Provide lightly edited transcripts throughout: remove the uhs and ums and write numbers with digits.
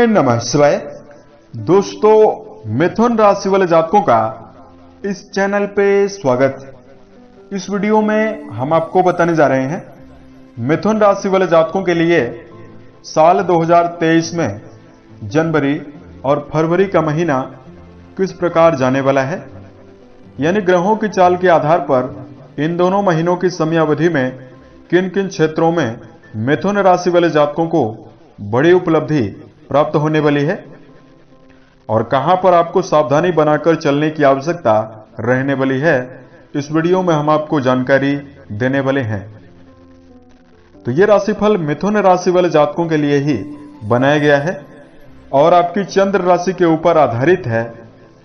में नमः शिवाय। दोस्तों, मिथुन राशि वाले जातकों का इस चैनल पे स्वागत है। इस वीडियो में हम आपको बताने जा रहे हैं मिथुन राशि वाले जातकों के लिए साल 2023 में जनवरी और फरवरी का महीना किस प्रकार जाने वाला है, यानी ग्रहों की चाल के आधार पर इन दोनों महीनों की समयावधि में किन किन क्षेत्रों में मिथुन राशि वाले जातकों को बड़ी उपलब्धि प्राप्त होने वाली है और कहां पर आपको सावधानी बनाकर चलने की आवश्यकता रहने वाली है, इस वीडियो में हम आपको जानकारी देने वाले हैं। तो यह राशिफल मिथुन राशि वाले जातकों के लिए ही बनाया गया है और आपकी चंद्र राशि के ऊपर आधारित है,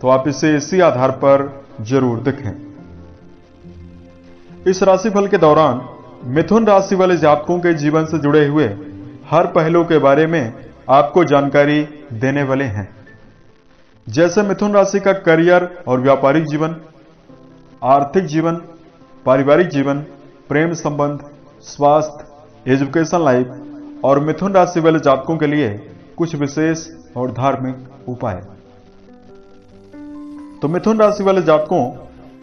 तो आप इसे इसी आधार पर जरूर देखें। इस राशिफल के दौरान मिथुन राशि वाले जातकों के जीवन से जुड़े हुए हर पहलू के बारे में आपको जानकारी देने वाले हैं, जैसे मिथुन राशि का करियर और व्यापारिक जीवन, आर्थिक जीवन, पारिवारिक जीवन, प्रेम संबंध, स्वास्थ्य, एजुकेशन लाइफ और मिथुन राशि वाले जातकों के लिए कुछ विशेष और धार्मिक उपाय। तो मिथुन राशि वाले जातकों,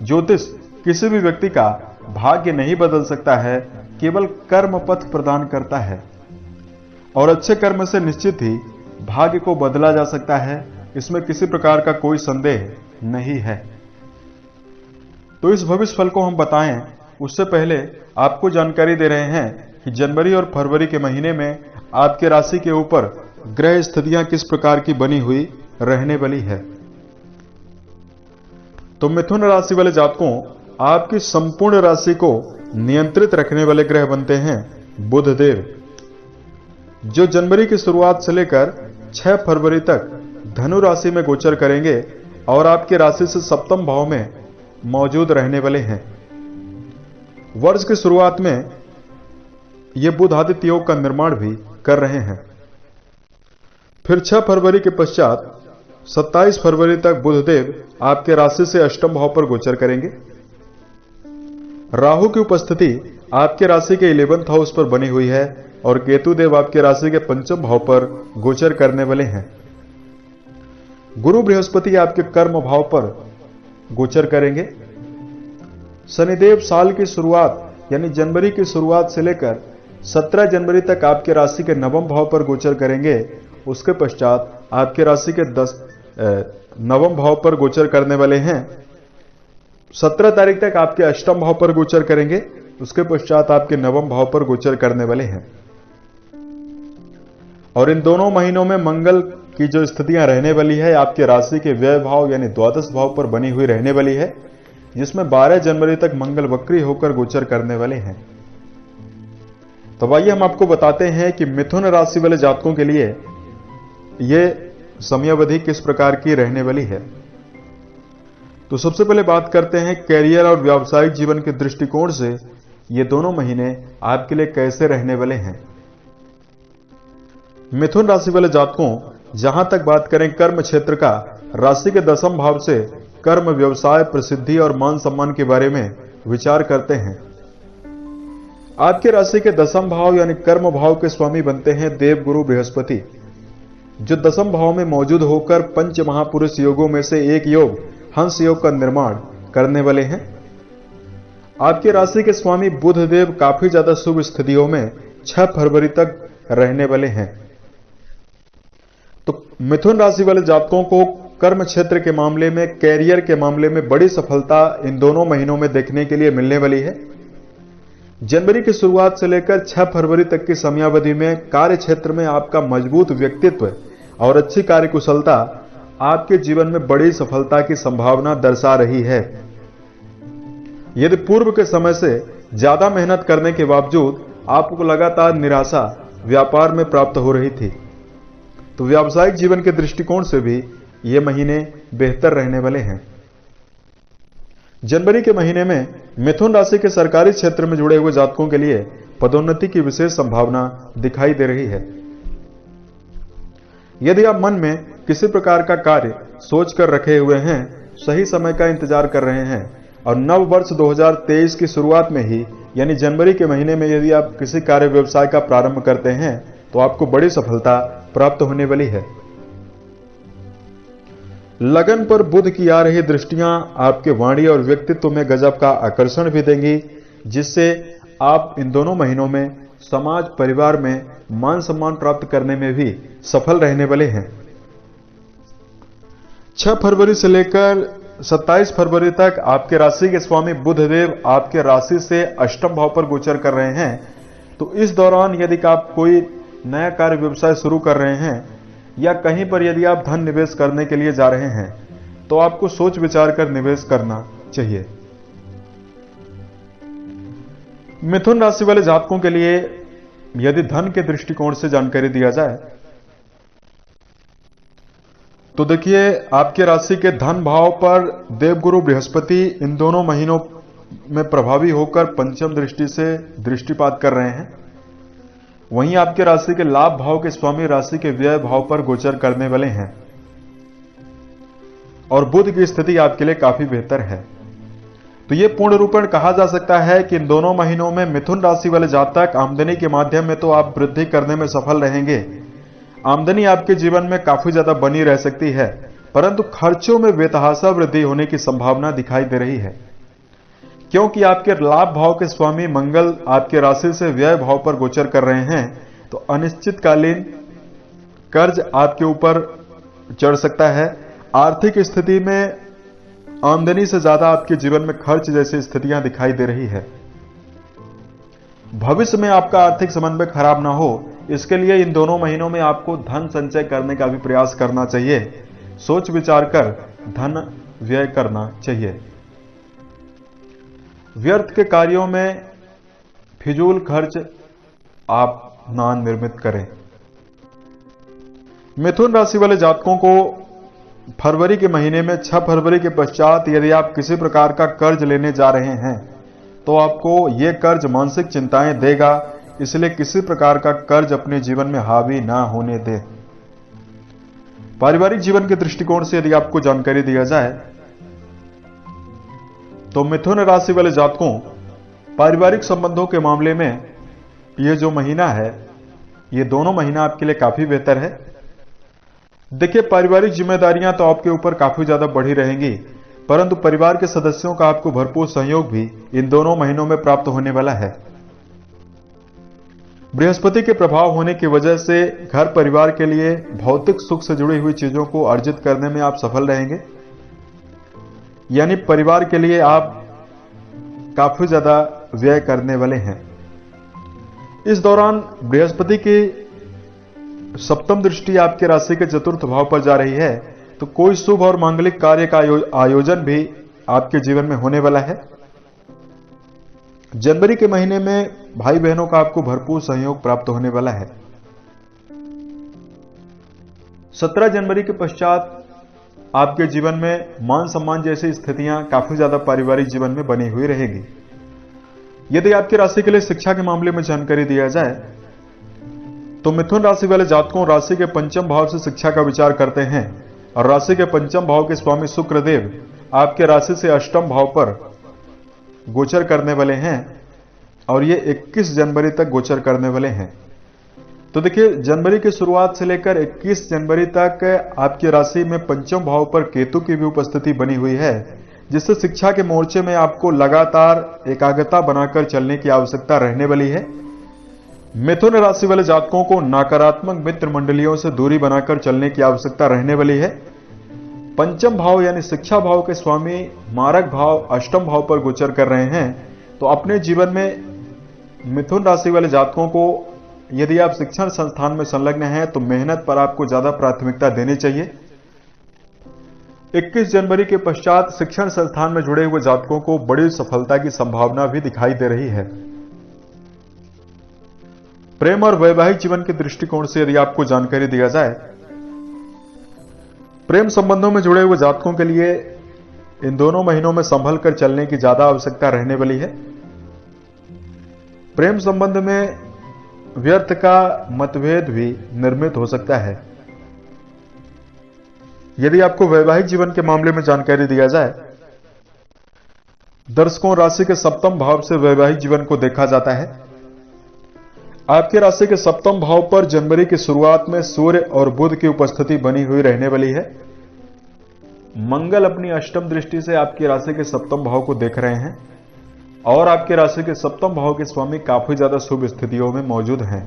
ज्योतिष किसी भी व्यक्ति का भाग्य नहीं बदल सकता है, केवल कर्म पथ प्रदान करता है और अच्छे कर्म से निश्चित ही भाग्य को बदला जा सकता है, इसमें किसी प्रकार का कोई संदेह नहीं है। तो इस भविष्य फल को हम बताएं उससे पहले आपको जानकारी दे रहे हैं कि जनवरी और फरवरी के महीने में आपके राशि के ऊपर ग्रह स्थितियां किस प्रकार की बनी हुई रहने वाली है। तो मिथुन राशि वाले जातकों, आपकी संपूर्ण राशि को नियंत्रित रखने वाले ग्रह बनते हैं बुध देव, जो जनवरी की शुरुआत से लेकर 6 फरवरी तक धनु राशि में गोचर करेंगे और आपकी राशि से सप्तम भाव में मौजूद रहने वाले हैं। वर्ष की शुरुआत में ये बुध आदित्य योग का निर्माण भी कर रहे हैं। फिर 6 फरवरी के पश्चात 27 फरवरी तक बुधदेव आपके राशि से अष्टम भाव पर गोचर करेंगे। राहु की उपस्थिति आपके राशि के 11th हाउस पर बनी हुई है और केतु देव आपके राशि के 5th भाव पर गोचर करने वाले हैं। गुरु बृहस्पति आपके कर्म भाव पर गोचर करेंगे। शनिदेव साल की शुरुआत यानी जनवरी की शुरुआत से लेकर 17 जनवरी तक आपके राशि के 9वें भाव पर गोचर करेंगे। उसके पश्चात आपके राशि के 9वें भाव पर गोचर करने वाले हैं। 17 तारीख तक आपके अष्टम भाव पर गोचर करेंगे। उसके पश्चात आपके 9वें भाव पर गोचर करने वाले हैं। और इन दोनों महीनों में मंगल की जो स्थितियां रहने वाली है आपके राशि के व्यय भाव यानी द्वादश भाव पर बनी हुई रहने वाली है, जिसमें 12 जनवरी तक मंगल वक्री होकर गोचर करने वाले हैं। तो आइए हम आपको बताते हैं कि मिथुन राशि वाले जातकों के लिए यह समयावधि किस प्रकार की रहने वाली है। तो सबसे पहले बात करते हैं कैरियर और व्यावसायिक जीवन के दृष्टिकोण से ये दोनों महीने आपके लिए कैसे रहने वाले हैं। मिथुन राशि वाले जातकों, जहां तक बात करें कर्म क्षेत्र का, राशि के 10वें भाव से कर्म, व्यवसाय, प्रसिद्धि और मान सम्मान के बारे में विचार करते हैं। आपके राशि के 10वें भाव यानी कर्म भाव के स्वामी बनते हैं देव गुरु बृहस्पति, जो 10वें भाव में मौजूद होकर पंच महापुरुष योगों में से एक योग हंस योग का निर्माण करने वाले हैं। आपकी राशि के स्वामी बुध देव काफी ज्यादा शुभ स्थितियों में 6 फरवरी तक रहने वाले हैं। तो मिथुन राशि वाले जातकों को कर्म क्षेत्र के मामले में, कैरियर के मामले में बड़ी सफलता इन दोनों महीनों में देखने के लिए मिलने वाली है। जनवरी की शुरुआत से लेकर 6 फरवरी तक की समयावधि में कार्य क्षेत्र में आपका मजबूत व्यक्तित्व और अच्छी कार्यकुशलता आपके जीवन में बड़ी सफलता की संभावना दर्शा रही है। यदि पूर्व के समय से ज्यादा मेहनत करने के बावजूद आपको लगातार निराशा व्यापार में प्राप्त हो रही थी, तो व्यावसायिक जीवन के दृष्टिकोण से भी ये महीने बेहतर रहने वाले हैं। जनवरी के महीने में मिथुन राशि के सरकारी क्षेत्र में जुड़े हुए जातकों के लिए पदोन्नति की विशेष संभावना दिखाई दे रही है। यदि आप मन में किसी प्रकार का कार्य सोच कर रखे हुए हैं, सही समय का इंतजार कर रहे हैं और नव वर्ष 2023 की शुरुआत में ही यानी जनवरी के महीने में यदि आप किसी कार्य व्यवसाय का प्रारंभ करते हैं तो आपको बड़ी सफलता प्राप्त होने वाली है। लगन पर बुध की आ रही दृष्टियां आपके वाणी और व्यक्तित्व में गजब का आकर्षण भी देंगी, जिससे आप इन दोनों महीनों में समाज परिवार में मान सम्मान प्राप्त करने में भी सफल रहने वाले हैं। 6 फरवरी से लेकर 27 फरवरी तक आपके राशि के स्वामी बुधदेव आपके राशि से अष्टम भाव पर गोचर कर रहे हैं। तो इस दौरान यदि आप कोई नया कार्य व्यवसाय शुरू कर रहे हैं या कहीं पर यदि आप धन निवेश करने के लिए जा रहे हैं तो आपको सोच विचार कर निवेश करना चाहिए। मिथुन राशि वाले जातकों के लिए यदि धन के दृष्टिकोण से जानकारी दिया जाए तो देखिए, आपके राशि के धन भाव पर देवगुरु बृहस्पति इन दोनों महीनों में प्रभावी होकर पंचम दृष्टि से दृष्टिपात कर रहे हैं। वहीं आपके राशि के लाभ भाव के स्वामी राशि के व्यय भाव पर गोचर करने वाले हैं और बुध की स्थिति आपके लिए काफी बेहतर है। तो यह पूर्ण रूपेण कहा जा सकता है कि इन दोनों महीनों में मिथुन राशि वाले जातक आमदनी के माध्यम में तो आप वृद्धि करने में सफल रहेंगे। आमदनी आपके जीवन में काफी ज्यादा बनी रह सकती है, परंतु खर्चों में बेतहाशा वृद्धि होने की संभावना दिखाई दे रही है, क्योंकि आपके लाभ भाव के स्वामी मंगल आपके राशि से व्यय भाव पर गोचर कर रहे हैं। तो अनिश्चितकालीन कर्ज आपके ऊपर चढ़ सकता है। आर्थिक स्थिति में आमदनी से ज्यादा आपके जीवन में खर्च जैसी स्थितियां दिखाई दे रही है। भविष्य में आपका आर्थिक समन्वय खराब ना हो, इसके लिए इन दोनों महीनों में आपको धन संचय करने का भी प्रयास करना चाहिए। सोच विचार कर धन व्यय करना चाहिए। व्यर्थ के कार्यों में फिजूल खर्च आप ना निर्मित करें। मिथुन राशि वाले जातकों को फरवरी के महीने में 6 फरवरी के पश्चात यदि आप किसी प्रकार का कर्ज लेने जा रहे हैं तो आपको यह कर्ज मानसिक चिंताएं देगा, इसलिए किसी प्रकार का कर्ज अपने जीवन में हावी ना होने दें। पारिवारिक जीवन के दृष्टिकोण से यदि आपको जानकारी दिया जाए तो मिथुन राशि वाले जातकों पारिवारिक संबंधों के मामले में यह जो महीना है, ये दोनों महीना आपके लिए काफी बेहतर है। देखिए, पारिवारिक जिम्मेदारियां तो आपके ऊपर काफी ज्यादा बढ़ी रहेंगी, परंतु परिवार के सदस्यों का आपको भरपूर सहयोग भी इन दोनों महीनों में प्राप्त होने वाला है। बृहस्पति के प्रभाव होने की वजह से घर परिवार के लिए भौतिक सुख से जुड़ी हुई चीजों को अर्जित करने में आप सफल रहेंगे, यानी परिवार के लिए आप काफी ज्यादा व्यय करने वाले हैं। इस दौरान बृहस्पति की सप्तम दृष्टि आपके राशि के चतुर्थ भाव पर जा रही है, तो कोई शुभ और मांगलिक कार्य का आयोजन भी आपके जीवन में होने वाला है। जनवरी के महीने में भाई बहनों का आपको भरपूर सहयोग प्राप्त होने वाला है। 17 जनवरी के पश्चात आपके जीवन में मान सम्मान जैसी स्थितियां काफी ज्यादा पारिवारिक जीवन में बनी हुई रहेगी। यदि आपकी राशि के लिए शिक्षा के मामले में जानकारी दिया जाए तो मिथुन राशि वाले जातकों राशि के पंचम भाव से शिक्षा का विचार करते हैं और राशि के पंचम भाव के स्वामी शुक्रदेव आपके राशि से अष्टम भाव पर गोचर करने वाले हैं और ये 21 जनवरी तक गोचर करने वाले हैं। तो देखिए, जनवरी की शुरुआत से लेकर 21 जनवरी तक आपकी राशि में पंचम भाव पर केतु की भी उपस्थिति बनी हुई है, जिससे शिक्षा के मोर्चे में आपको लगातार एकाग्रता बनाकर चलने की आवश्यकता रहने वाली है। मिथुन राशि वाले जातकों को नकारात्मक मित्र मंडलियों से दूरी बनाकर चलने की आवश्यकता रहने वाली है। पंचम भाव यानी शिक्षा भाव के स्वामी मारक भाव अष्टम भाव पर गोचर कर रहे हैं, तो अपने जीवन में मिथुन राशि वाले जातकों को यदि आप शिक्षण संस्थान में संलग्न हैं तो मेहनत पर आपको ज्यादा प्राथमिकता देनी चाहिए। 21 जनवरी के पश्चात शिक्षण संस्थान में जुड़े हुए जातकों को बड़ी सफलता की संभावना भी दिखाई दे रही है। प्रेम और वैवाहिक जीवन के दृष्टिकोण से यदि आपको जानकारी दिया जाए, प्रेम संबंधों में जुड़े हुए जातकों के लिए इन दोनों महीनों में संभल कर चलने की ज्यादा आवश्यकता रहने वाली है। प्रेम संबंध में व्यर्थ का मतभेद भी निर्मित हो सकता है। यदि आपको वैवाहिक जीवन के मामले में जानकारी दिया जाए, दर्शकों राशि के सप्तम भाव से वैवाहिक जीवन को देखा जाता है। आपके राशि के सप्तम भाव पर जनवरी की शुरुआत में सूर्य और बुध की उपस्थिति बनी हुई रहने वाली है। मंगल अपनी अष्टम दृष्टि से आपकी राशि के सप्तम भाव को देख रहे हैं और आपके राशि के सप्तम भाव के स्वामी काफी ज्यादा शुभ स्थितियों में मौजूद हैं।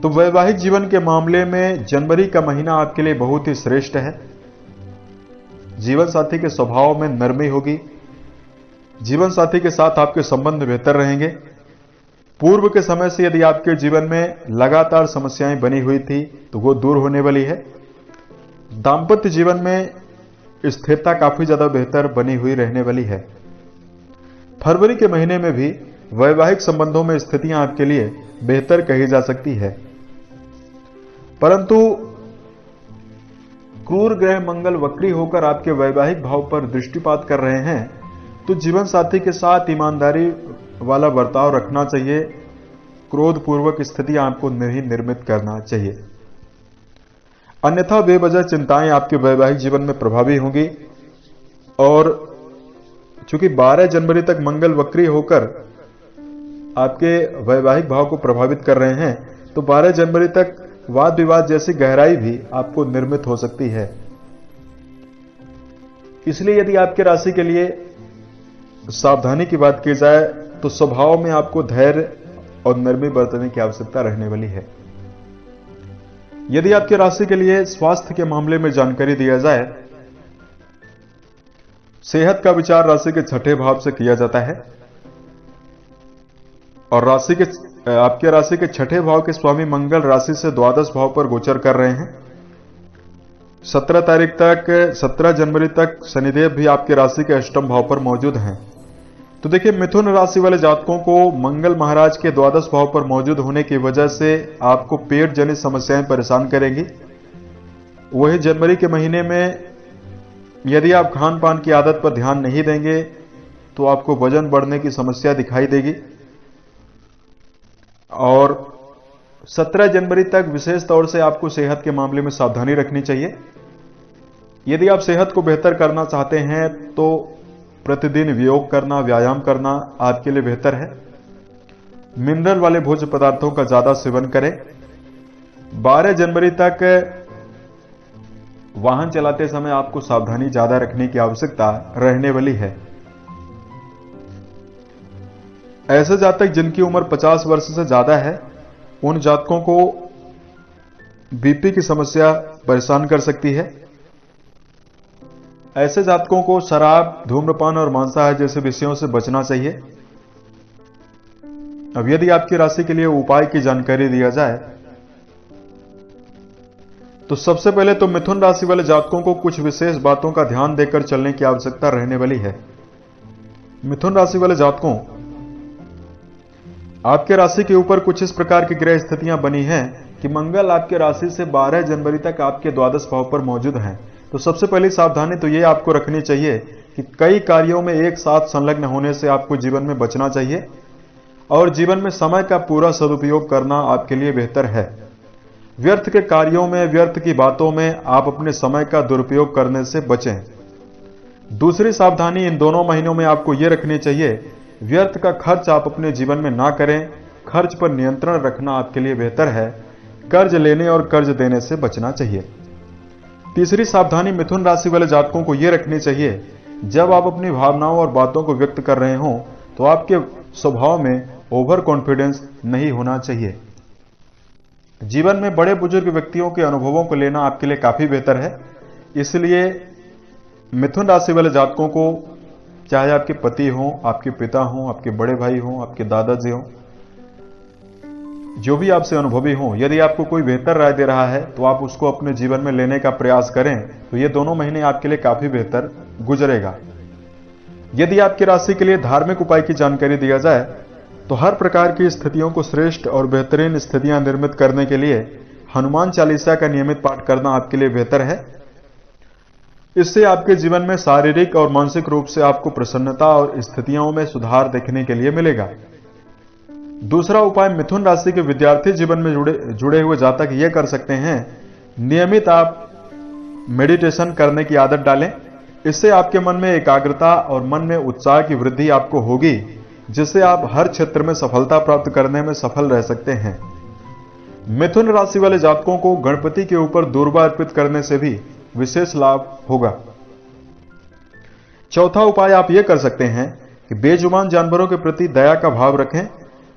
तो वैवाहिक जीवन के मामले में जनवरी का महीना आपके लिए बहुत ही श्रेष्ठ है। जीवन साथी के स्वभाव में नरमी होगी। जीवन साथी के साथ आपके संबंध बेहतर रहेंगे। पूर्व के समय से यदि आपके जीवन में लगातार समस्याएं बनी हुई थी तो वो दूर होने वाली है। दांपत्य जीवन में स्थिरता काफी ज्यादा बेहतर बनी हुई रहने वाली है। फरवरी के महीने में भी वैवाहिक संबंधों में स्थितियां आपके लिए बेहतर कही जा सकती है, परंतु क्रूर ग्रह मंगल वक्री होकर आपके वैवाहिक भाव पर दृष्टिपात कर रहे हैं, तो जीवन साथी के साथ ईमानदारी वाला बर्ताव रखना चाहिए। क्रोधपूर्वक स्थितियां आपको नहीं निर्मित करना चाहिए, अन्यथा बेवजह चिंताएं आपके वैवाहिक जीवन में प्रभावी होंगी। और चूंकि 12 जनवरी तक मंगल वक्री होकर आपके वैवाहिक भाव को प्रभावित कर रहे हैं, तो 12 जनवरी तक वाद विवाद जैसी गहराई भी आपको निर्मित हो सकती है। इसलिए यदि आपके राशि के लिए सावधानी की बात की जाए तो स्वभाव में आपको धैर्य और नरमी बरतने की आवश्यकता रहने वाली है। यदि आपके राशि के लिए स्वास्थ्य के मामले में जानकारी दिया जाए, सेहत का विचार राशि के छठे भाव से किया जाता है और आपके राशि के छठे भाव के स्वामी मंगल राशि से द्वादश भाव पर गोचर कर रहे हैं। 17 जनवरी तक शनिदेव भी आपके राशि के अष्टम भाव पर मौजूद हैं। तो देखिए, मिथुन राशि वाले जातकों को मंगल महाराज के द्वादश भाव पर मौजूद होने की वजह से आपको पेट जनित समस्याएं परेशान करेंगी। वही जनवरी के महीने में यदि आप खान पान की आदत पर ध्यान नहीं देंगे तो आपको वजन बढ़ने की समस्या दिखाई देगी। और 17 जनवरी तक विशेष तौर से आपको सेहत के मामले में सावधानी रखनी चाहिए। यदि आप सेहत को बेहतर करना चाहते हैं तो प्रतिदिन योग करना, व्यायाम करना आपके लिए बेहतर है। मिनरल वाले भोज्य पदार्थों का ज्यादा सेवन करें। 12 जनवरी तक वाहन चलाते समय आपको सावधानी ज्यादा रखने की आवश्यकता रहने वाली है। ऐसे जातक जिनकी उम्र 50 वर्ष से ज्यादा है, उन जातकों को बीपी की समस्या परेशान कर सकती है। ऐसे जातकों को शराब, धूम्रपान और मांसाहार जैसे विषयों से बचना चाहिए। अब यदि आपकी राशि के लिए उपाय की जानकारी दिया जाए तो सबसे पहले तो मिथुन राशि वाले जातकों को कुछ विशेष बातों का ध्यान देकर चलने की आवश्यकता रहने वाली है। मिथुन राशि वाले जातकों, आपके राशि के ऊपर कुछ इस प्रकार की ग्रह स्थितियां बनी हैं कि मंगल आपके राशि से 12 जनवरी तक आपके द्वादश भाव पर मौजूद हैं। तो सबसे पहली सावधानी तो ये आपको रखनी चाहिए कि कई कार्यों में एक साथ संलग्न होने से आपको जीवन में बचना चाहिए और जीवन में समय का पूरा सदुपयोग करना आपके लिए बेहतर है। व्यर्थ के कार्यों में, व्यर्थ की बातों में आप अपने समय का दुरुपयोग करने से बचें। दूसरी सावधानी इन दोनों महीनों में आपको यह रखनी चाहिए, व्यर्थ का खर्च आप अपने जीवन में ना करें। खर्च पर नियंत्रण रखना आपके लिए बेहतर है। कर्ज लेने और कर्ज देने से बचना चाहिए। तीसरी सावधानी मिथुन राशि वाले जातकों को यह रखनी चाहिए, जब आप अपनी भावनाओं और बातों को व्यक्त कर रहे हों तो आपके स्वभाव में ओवर कॉन्फिडेंस नहीं होना चाहिए। जीवन में बड़े बुजुर्ग व्यक्तियों के अनुभवों को लेना आपके लिए काफी बेहतर है। इसलिए मिथुन राशि वाले जातकों को, चाहे आपके पति हों, आपके पिता हों, आपके बड़े भाई हों, आपके दादाजी हों, जो भी आपसे अनुभवी हों, यदि आपको कोई बेहतर राय दे रहा है तो आप उसको अपने जीवन में लेने का प्रयास करें, तो ये दोनों महीने आपके लिए काफी बेहतर गुजरेगा। यदि आपकी राशि के लिए धार्मिक उपाय की जानकारी दिया जाए तो हर प्रकार की स्थितियों को श्रेष्ठ और बेहतरीन स्थितियां निर्मित करने के लिए हनुमान चालीसा का नियमित पाठ करना आपके लिए बेहतर है। इससे आपके जीवन में शारीरिक और मानसिक रूप से आपको प्रसन्नता और स्थितियों में सुधार देखने के लिए मिलेगा। दूसरा उपाय मिथुन राशि के विद्यार्थी जीवन में जुड़े हुए जातक ये कर सकते हैं, नियमित आप मेडिटेशन करने की आदत डालें। इससे आपके मन में एकाग्रता और मन में उत्साह की वृद्धि आपको होगी, जिससे आप हर क्षेत्र में सफलता प्राप्त करने में सफल रह सकते हैं। मिथुन राशि वाले जातकों को गणपति के ऊपर दूर्वा अर्पित करने से भी विशेष लाभ होगा। चौथा उपाय आप यह कर सकते हैं कि बेजुबान जानवरों के प्रति दया का भाव रखें,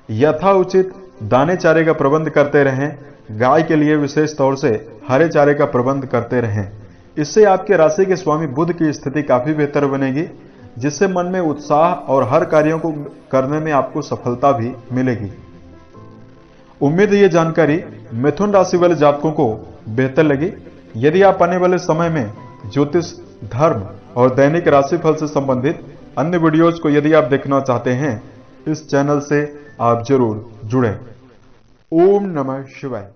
यथाउचित दाने चारे का प्रबंध करते रहें, गाय के लिए विशेष तौर से हरे चारे का प्रबंध करते रहें। इससे आपके राशि के स्वामी बुध की स्थिति काफी बेहतर बनेगी, जिससे मन में उत्साह और हर कार्यों को करने में आपको सफलता भी मिलेगी। उम्मीद है ये जानकारी मिथुन राशि वाले जातकों को बेहतर लगी। यदि आप आने वाले समय में ज्योतिष, धर्म और दैनिक राशिफल से संबंधित अन्य वीडियोज को यदि आप देखना चाहते हैं, इस चैनल से आप जरूर जुड़ें। ओम नमः शिवाय।